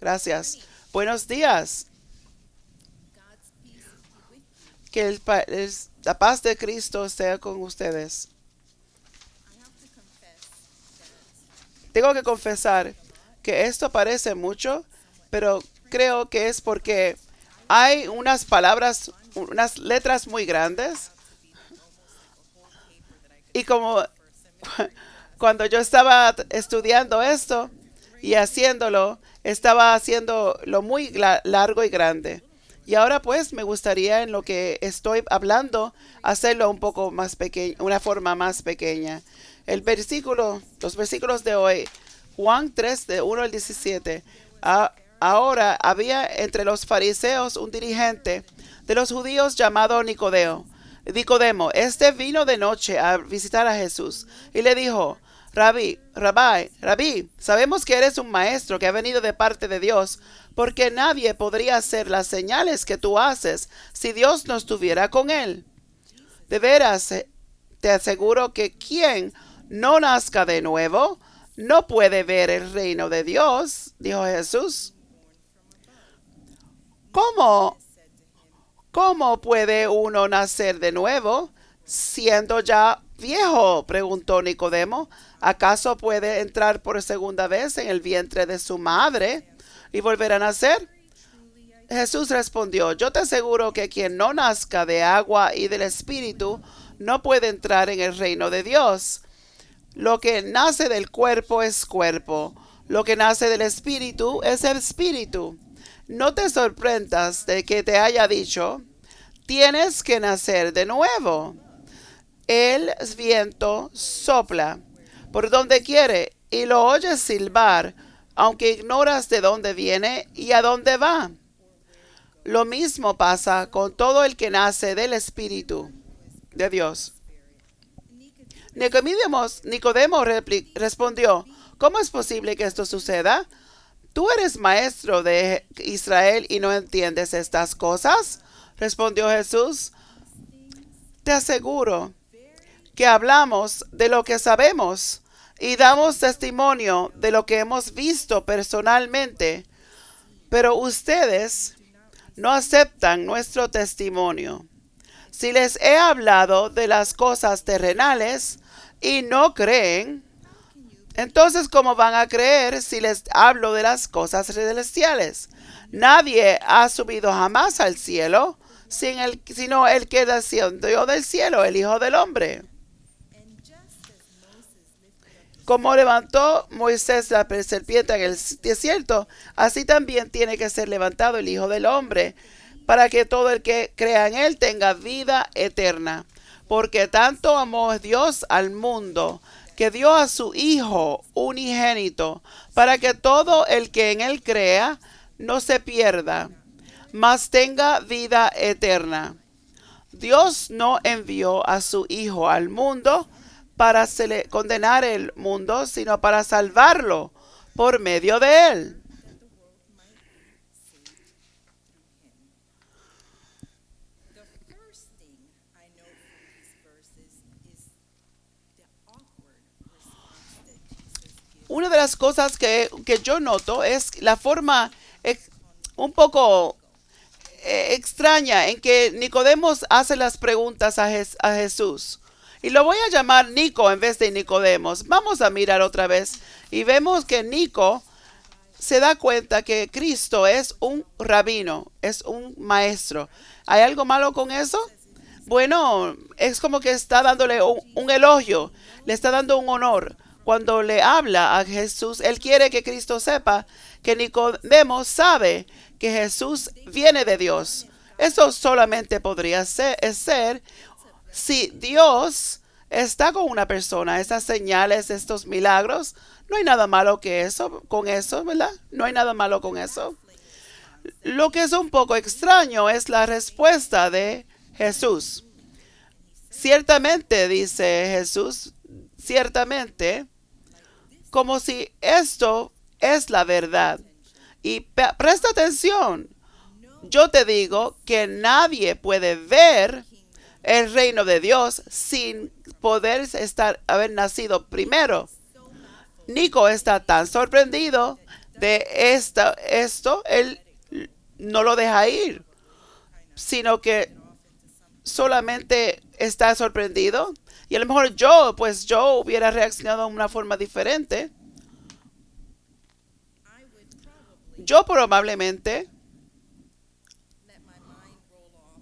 Gracias. Buenos días. Que la paz de Cristo esté con ustedes. Tengo que confesar que esto parece mucho, pero creo que es porque hay unas palabras, unas letras muy grandes y como cuando yo estaba estudiando esto y haciéndolo, estaba haciéndolo muy largo y grande. Y ahora pues me gustaría en lo que estoy hablando hacerlo un poco más pequeño, una forma más pequeña. Los versículos de hoy, Juan 3 de 1 al 17. Ahora había entre los fariseos un dirigente de los judíos llamado Nicodemo. Este vino de noche a visitar a Jesús y le dijo: Rabí, sabemos que eres un maestro que ha venido de parte de Dios, porque nadie podría hacer las señales que tú haces si Dios no estuviera con él. De veras, te aseguro que quien no nazca de nuevo no puede ver el reino de Dios, dijo Jesús. ¿Cómo? ¿Cómo puede uno nacer de nuevo siendo ya viejo? Preguntó Nicodemo. ¿Acaso puede entrar por segunda vez en el vientre de su madre y volver a nacer? Jesús respondió: yo te aseguro que quien no nazca de agua y del Espíritu no puede entrar en el reino de Dios. Lo que nace del cuerpo es cuerpo, lo que nace del Espíritu es el Espíritu. No te sorprendas de que te haya dicho: tienes que nacer de nuevo. El viento sopla por donde quiere y lo oyes silbar, aunque ignoras de dónde viene y a dónde va. Lo mismo pasa con todo el que nace del Espíritu de Dios. Nicodemo respondió: ¿cómo es posible que esto suceda? ¿Tú eres maestro de Israel y no entiendes estas cosas? Respondió Jesús: te aseguro que hablamos de lo que sabemos y damos testimonio de lo que hemos visto personalmente, pero ustedes no aceptan nuestro testimonio. Si les he hablado de las cosas terrenales y no creen, entonces ¿cómo van a creer si les hablo de las cosas celestiales? Nadie ha subido jamás al cielo, sino el que descendió del cielo, el Hijo del Hombre. Como levantó Moisés la serpiente en el desierto, así también tiene que ser levantado el Hijo del Hombre, para que todo el que crea en él tenga vida eterna. Porque tanto amó Dios al mundo, que dio a su Hijo unigénito, para que todo el que en él crea no se pierda, mas tenga vida eterna. Dios no envió a su Hijo al mundo para condenar el mundo, sino para salvarlo por medio de él. Una de las cosas que yo noto es la forma un poco extraña en que Nicodemo hace las preguntas a Jesús. Y lo voy a llamar Nico en vez de Nicodemos. Vamos a mirar otra vez y vemos que Nico se da cuenta que Cristo es un rabino, es un maestro. ¿Hay algo malo con eso? Bueno, es como que está dándole un elogio, le está dando un honor. Cuando le habla a Jesús, él quiere que Cristo sepa que Nicodemo sabe que Jesús viene de Dios. Eso solamente podría ser si Dios está con una persona. Esas señales, estos milagros, no hay nada malo que eso, con eso, ¿verdad? No hay nada malo con eso. Lo que es un poco extraño es la respuesta de Jesús. Ciertamente, dice Jesús, ciertamente, como si esto es la verdad. Y presta atención, yo te digo que nadie puede ver el reino de Dios sin poder haber nacido primero. Nico está tan sorprendido de esto, él no lo deja ir, sino que solamente está sorprendido. Y a lo mejor yo hubiera reaccionado de una forma diferente. Yo probablemente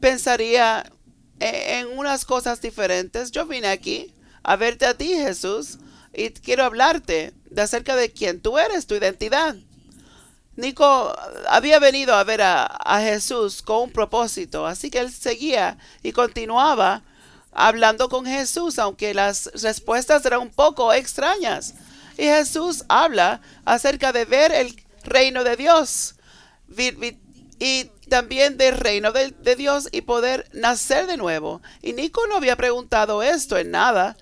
pensaría en unas cosas diferentes. Yo vine aquí a verte a ti, Jesús, y quiero hablarte de acerca de quién tú eres, tu identidad. Nico había venido a ver a Jesús con un propósito, así que él seguía y continuaba hablando con Jesús, aunque las respuestas eran un poco extrañas. Y Jesús habla acerca de ver el reino de Dios y también del reino de Dios y poder nacer de nuevo. Y Nico no había preguntado esto en nada,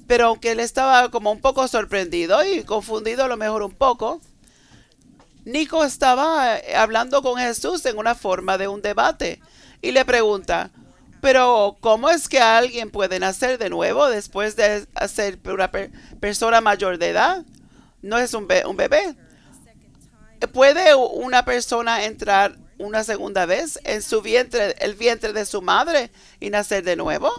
pero aunque él estaba como un poco sorprendido y confundido a lo mejor un poco, Nico estaba hablando con Jesús en una forma de un debate y le pregunta, pero ¿cómo es que alguien puede nacer de nuevo después de ser una persona mayor de edad? No es un bebé. ¿Puede una persona entrar una segunda vez en su vientre, el vientre de su madre y nacer de nuevo?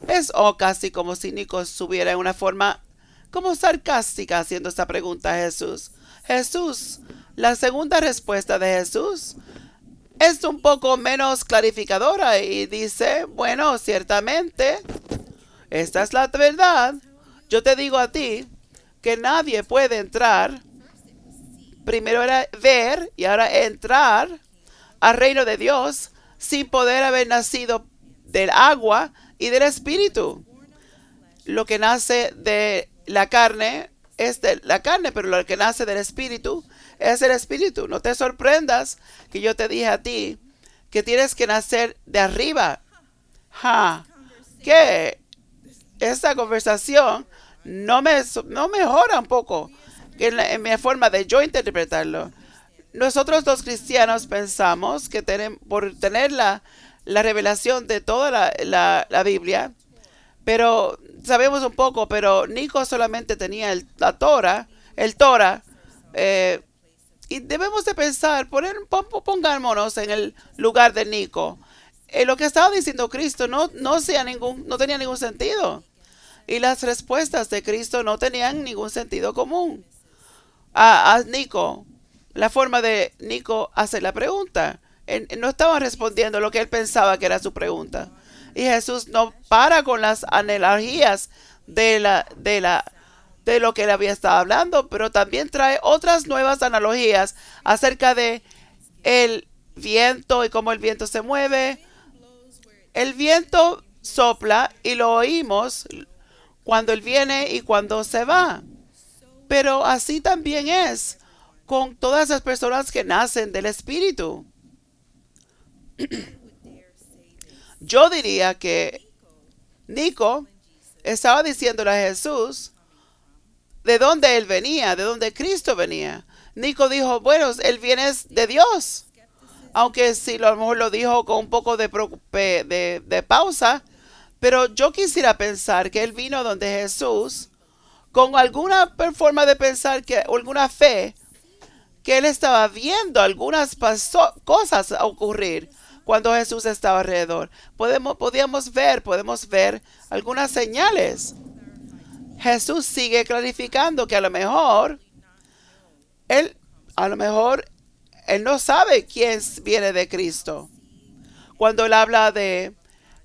Es casi como si Nico estuviera en una forma como sarcástica haciendo esta pregunta a Jesús. Jesús, la segunda respuesta de Jesús es un poco menos clarificadora y dice, bueno, ciertamente, esta es la verdad. Yo te digo a ti que nadie puede entrar. Primero era ver y ahora entrar al reino de Dios sin poder haber nacido del agua y del espíritu. Lo que nace de la carne es de la carne, pero lo que nace del espíritu es el espíritu. No te sorprendas que yo te dije a ti que tienes que nacer de arriba. Que esta conversación no mejora un poco en mi forma de yo interpretarlo. Nosotros los cristianos pensamos que por tener la revelación de toda la Biblia, pero sabemos un poco, pero Nico solamente tenía el Torah, y debemos de pensar, pongámonos en el lugar de Nico. Lo que estaba diciendo Cristo no tenía ningún sentido. Y las respuestas de Cristo no tenían ningún sentido común. A Nico, la forma de Nico hacer la pregunta. Él no estaba respondiendo lo que él pensaba que era su pregunta. Y Jesús no para con las analogías de lo que él había estado hablando, pero también trae otras nuevas analogías acerca de el viento y cómo el viento se mueve. El viento sopla y lo oímos cuando él viene y cuando se va. Pero así también es con todas las personas que nacen del Espíritu. Yo diría que Nico estaba diciéndole a Jesús de dónde él venía, de dónde Cristo venía. Nico dijo, bueno, él viene de Dios. Aunque sí, a lo mejor lo dijo con un poco de pausa, pero yo quisiera pensar que él vino donde Jesús con alguna forma de pensar, alguna fe, que él estaba viendo algunas cosas ocurrir cuando Jesús estaba alrededor. Podemos ver algunas señales. Jesús sigue clarificando que a lo mejor él no sabe quién viene de Cristo. Cuando él habla de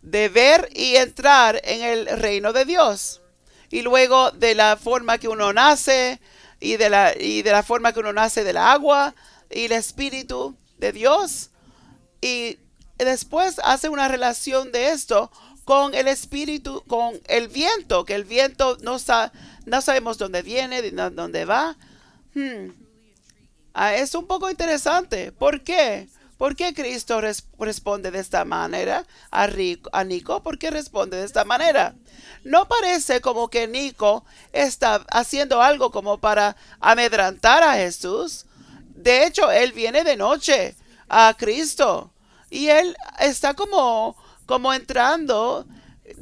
ver y entrar en el reino de Dios. Y luego de la forma que uno nace y de la forma que uno nace del agua y el Espíritu de Dios. Y después hace una relación de esto con el Espíritu, con el viento, que el viento no sabemos dónde viene, dónde va. Es un poco interesante. ¿Por qué? ¿Por qué Cristo responde de esta manera a Nico? ¿Por qué responde de esta manera? No parece como que Nico está haciendo algo como para amedrantar a Jesús. De hecho, él viene de noche a Cristo y él está como entrando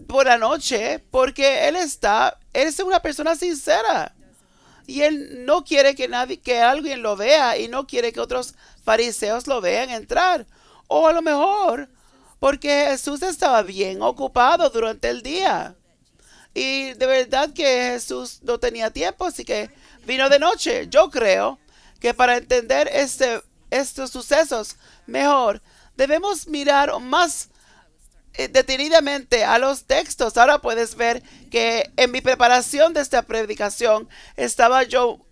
por la noche porque él es una persona sincera. y él no quiere que nadie, que alguien lo vea y no quiere que otros fariseos lo vean entrar. O a lo mejor porque Jesús estaba bien ocupado durante el día. Y de verdad que Jesús no tenía tiempo, así que vino de noche. Yo creo que para entender estos sucesos mejor, debemos mirar más detenidamente a los textos. Ahora puedes ver que en mi preparación de esta predicación estaba yo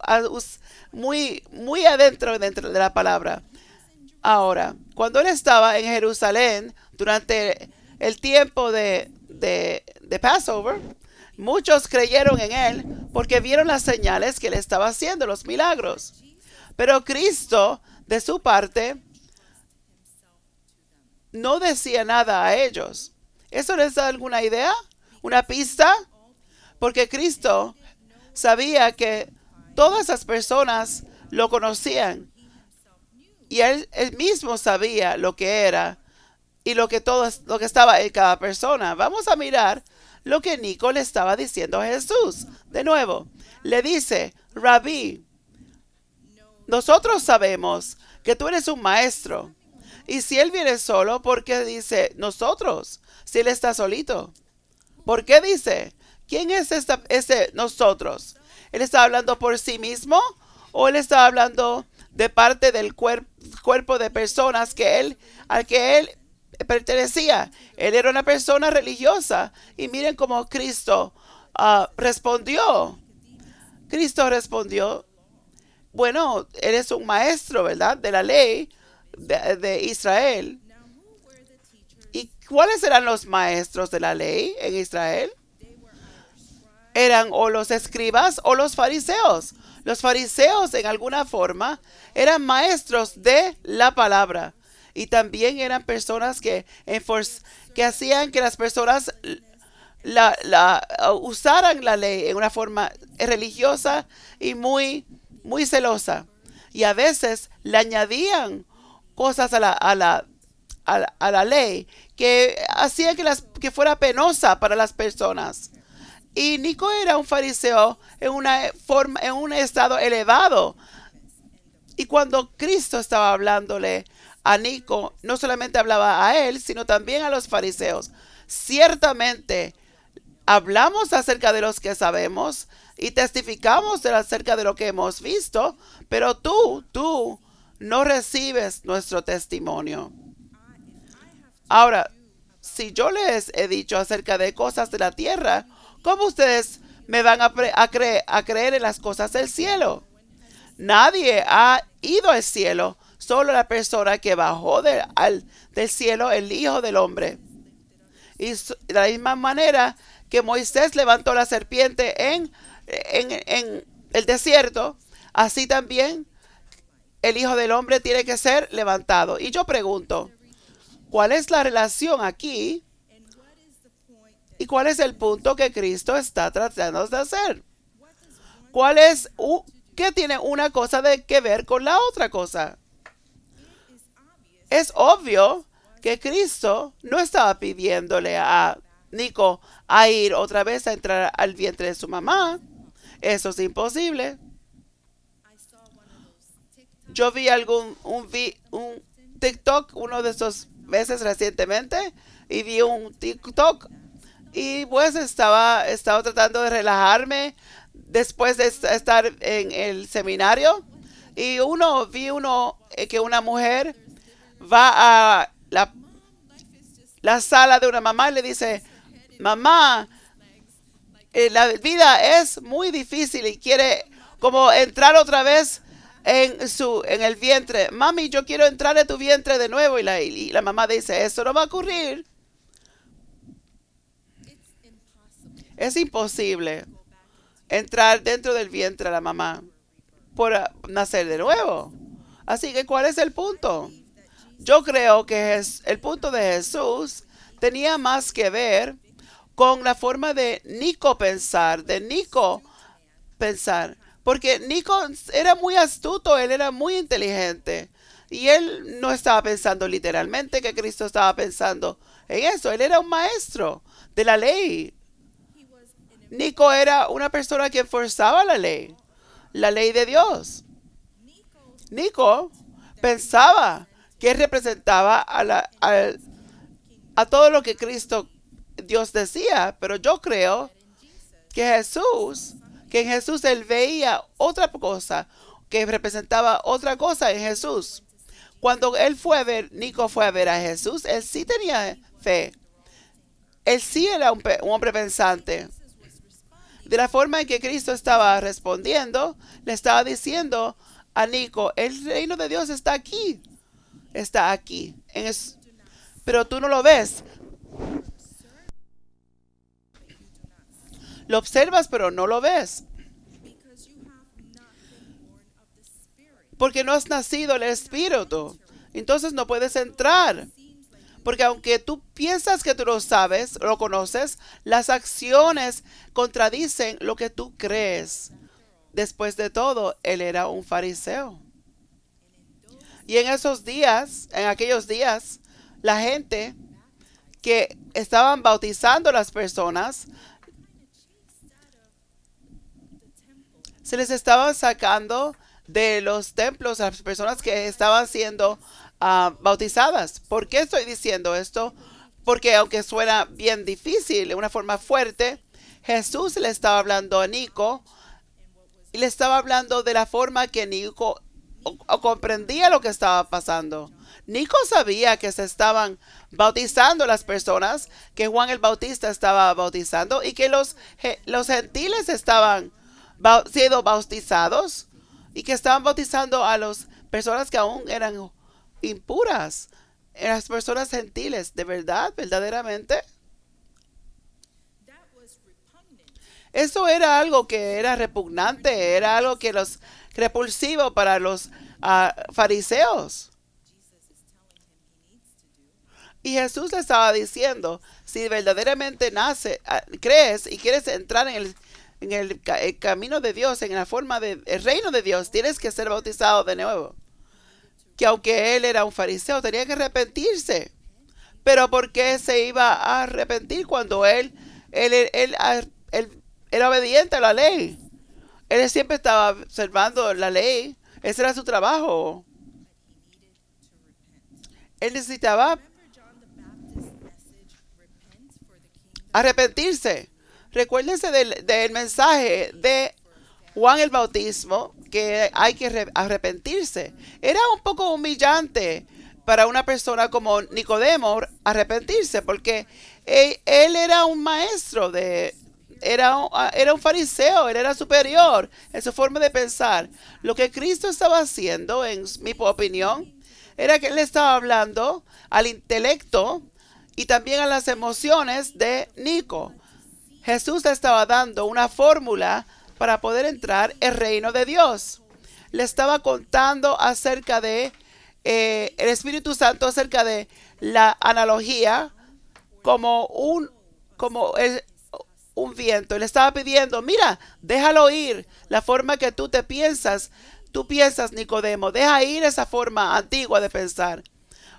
muy dentro de la palabra. Ahora, cuando él estaba en Jerusalén durante el tiempo de Passover, muchos creyeron en él porque vieron las señales que él estaba haciendo, los milagros. Pero Cristo, de su parte, no decía nada a ellos. ¿Eso les da alguna idea? ¿Una pista? Porque Cristo sabía que todas las personas lo conocían y él mismo sabía lo que era y lo que estaba en cada persona. Vamos a mirar lo que Nico le estaba diciendo a Jesús. De nuevo, le dice: Rabí, nosotros sabemos que tú eres un maestro. Y si él viene solo, ¿por qué dice nosotros? Si él está solito, ¿por qué dice? ¿Quién es ese nosotros? ¿Él está hablando por sí mismo o él está hablando de parte del cuerpo de personas al que él pertenecía? Él era una persona religiosa y miren cómo Cristo respondió. Cristo respondió: bueno, eres un maestro, ¿verdad? De la ley de Israel. ¿Y cuáles eran los maestros de la ley en Israel? Eran o los escribas o los fariseos. Los fariseos, en alguna forma, eran maestros de la palabra. Y también eran personas que hacían que las personas usaran la ley en una forma religiosa y muy celosa. Y a veces le añadían cosas a la ley que hacía que fuera penosa para las personas. Y Nico era un fariseo en un estado elevado. Y cuando Cristo estaba hablándole a Nico, no solamente hablaba a él, sino también a los fariseos. Ciertamente, hablamos acerca de los que sabemos y testificamos acerca de lo que hemos visto, pero tú no recibes nuestro testimonio. Ahora, si yo les he dicho acerca de cosas de la tierra, ¿cómo ustedes me van a creer en las cosas del cielo? Nadie ha ido al cielo, solo la persona que bajó del cielo, el Hijo del Hombre. Y de la misma manera que Moisés levantó la serpiente en el desierto, así también el Hijo del Hombre tiene que ser levantado. Y yo pregunto, ¿cuál es la relación aquí? ¿Y cuál es el punto que Cristo está tratando de hacer? ¿Qué tiene una cosa que ver con la otra cosa? Es obvio que Cristo no estaba pidiéndole a Nico a ir otra vez a entrar al vientre de su mamá. Eso es imposible. Yo vi un TikTok, uno de esos veces recientemente, y vi un TikTok y pues estaba tratando de relajarme después de estar en el seminario y que una mujer va a la sala de una mamá y le dice: mamá, la vida es muy difícil y quiere como entrar otra vez en el vientre. Mami, yo quiero entrar en tu vientre de nuevo. Y la mamá dice: eso no va a ocurrir. Es imposible entrar dentro del vientre de la mamá por nacer de nuevo. Así que, ¿cuál es el punto? Yo creo que el punto de Jesús tenía más que ver con la forma de Nico pensar, porque Nico era muy astuto, él era muy inteligente y él no estaba pensando literalmente que Cristo estaba pensando en eso. Él era un maestro de la ley. Nico era una persona que forzaba la ley. la ley de Dios. Nico pensaba que representaba a todo lo que Cristo, Dios decía, pero yo creo que en Jesús él veía otra cosa, que representaba otra cosa en Jesús. Cuando él fue a ver, Nico fue a ver a Jesús, él sí tenía fe. Él sí era un hombre pensante. De la forma en que Cristo estaba respondiendo, le estaba diciendo a Nico, el reino de Dios está aquí, pero tú no lo ves. Lo observas, pero no lo ves, porque no has nacido el Espíritu. Entonces no puedes entrar. Porque aunque tú piensas que tú lo sabes, lo conoces, las acciones contradicen lo que tú crees. Después de todo, él era un fariseo. Y en aquellos días, la gente que estaban bautizando a las personas, se les estaba sacando de los templos a las personas que estaban siendo bautizadas. ¿Por qué estoy diciendo esto? Porque aunque suena bien difícil, de una forma fuerte, Jesús le estaba hablando a Nico y le estaba hablando de la forma que Nico o comprendía lo que estaba pasando. Nico sabía que se estaban bautizando las personas, que Juan el Bautista estaba bautizando y que los gentiles estaban siendo bautizados y que estaban bautizando a las personas que aún eran impuras, las personas gentiles. ¿De verdad? ¿Verdaderamente? Eso era algo que era repugnante, era algo que los repulsivo para los fariseos. Y Jesús le estaba diciendo, si verdaderamente crees y quieres entrar el camino de Dios, en la forma del reino de Dios, tienes que ser bautizado de nuevo. Que aunque él era un fariseo, tenía que arrepentirse. Pero ¿por qué se iba a arrepentir cuando él era obediente a la ley? Él siempre estaba observando la ley. Ese era su trabajo. Él necesitaba arrepentirse. Recuérdense del mensaje de Juan el Bautismo, que hay que arrepentirse. Era un poco humillante para una persona como Nicodemo arrepentirse, porque él era un maestro era un fariseo, él era superior en su forma de pensar. Lo que Cristo estaba haciendo, en mi opinión, era que él estaba hablando al intelecto y también a las emociones de Nico. Jesús le estaba dando una fórmula para poder entrar el reino de Dios. Le estaba contando acerca de el Espíritu Santo, acerca de la analogía como un viento. Y le estaba pidiendo, mira, déjalo ir. La forma que tú piensas, Nicodemo, deja ir esa forma antigua de pensar.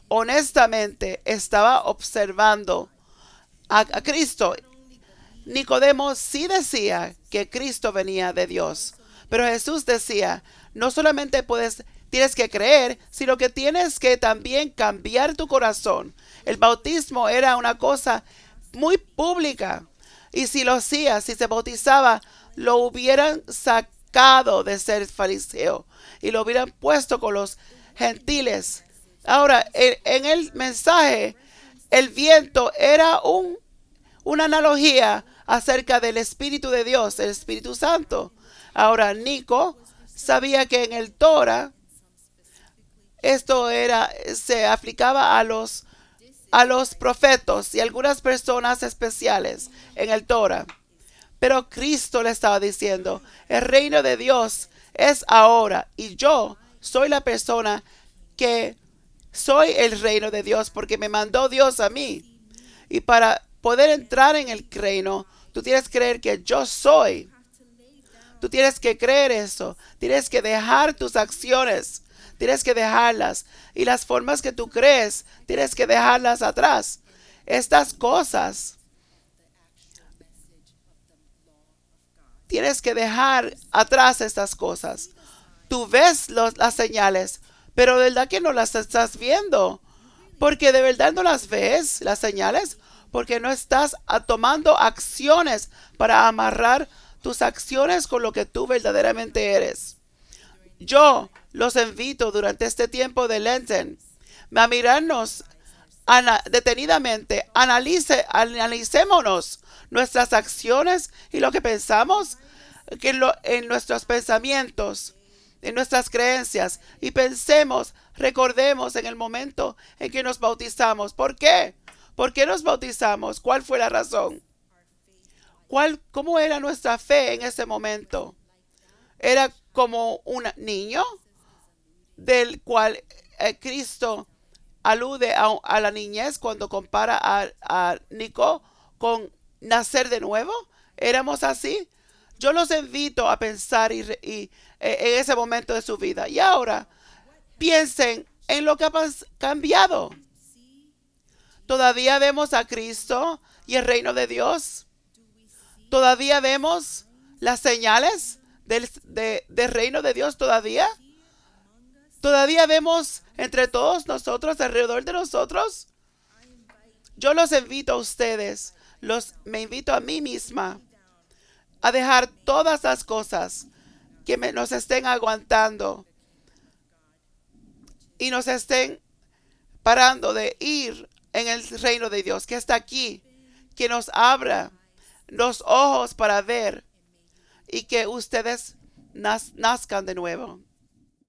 Honestamente, estaba observando a Cristo. Nicodemo sí decía que Cristo venía de Dios, pero Jesús decía, no solamente tienes que creer, sino que tienes que también cambiar tu corazón. El bautismo era una cosa muy pública, y si lo hacía, si se bautizaba, lo hubieran sacado de ser fariseo y lo hubieran puesto con los gentiles. Ahora, en el mensaje, el viento era una analogía acerca del Espíritu de Dios, el Espíritu Santo. Ahora, Nico sabía que en el Torah se aplicaba a los profetas y algunas personas especiales en el Torah. Pero Cristo le estaba diciendo, el reino de Dios es ahora y yo soy la persona que soy el reino de Dios porque me mandó Dios a mí. Y para poder entrar en el reino, tú tienes que creer que yo soy. Tú tienes que creer eso. Tienes que dejar tus acciones. Tienes que dejarlas. Y las formas que tú crees, tienes que dejarlas atrás. Estas cosas tienes que dejar atrás estas cosas. Tú ves las señales, pero de verdad que no las estás viendo. Porque de verdad no las ves, las señales, porque no estás tomando acciones para amarrar tus acciones con lo que tú verdaderamente eres. Yo los invito durante este tiempo de Lenten a mirarnos detenidamente, analicémonos nuestras acciones y lo que pensamos en nuestros pensamientos, en nuestras creencias, y pensemos, recordemos en el momento en que nos bautizamos. ¿Por qué? ¿Por qué nos bautizamos? ¿Cuál fue la razón? ¿Cómo era nuestra fe en ese momento? ¿Era como un niño del cual Cristo alude a la niñez cuando compara a Nico con nacer de nuevo? ¿Éramos así? Yo los invito a pensar en ese momento de su vida. Y ahora piensen en lo que ha cambiado. ¿Todavía vemos a Cristo y el reino de Dios? ¿Todavía vemos las señales del reino de Dios todavía? ¿Todavía vemos entre todos nosotros, alrededor de nosotros? Yo los invito a ustedes, me invito a mí misma a dejar todas las cosas que nos estén aguantando y nos estén parando de ir en el reino de Dios que está aquí, que nos abra los ojos para ver y que ustedes nazcan de nuevo.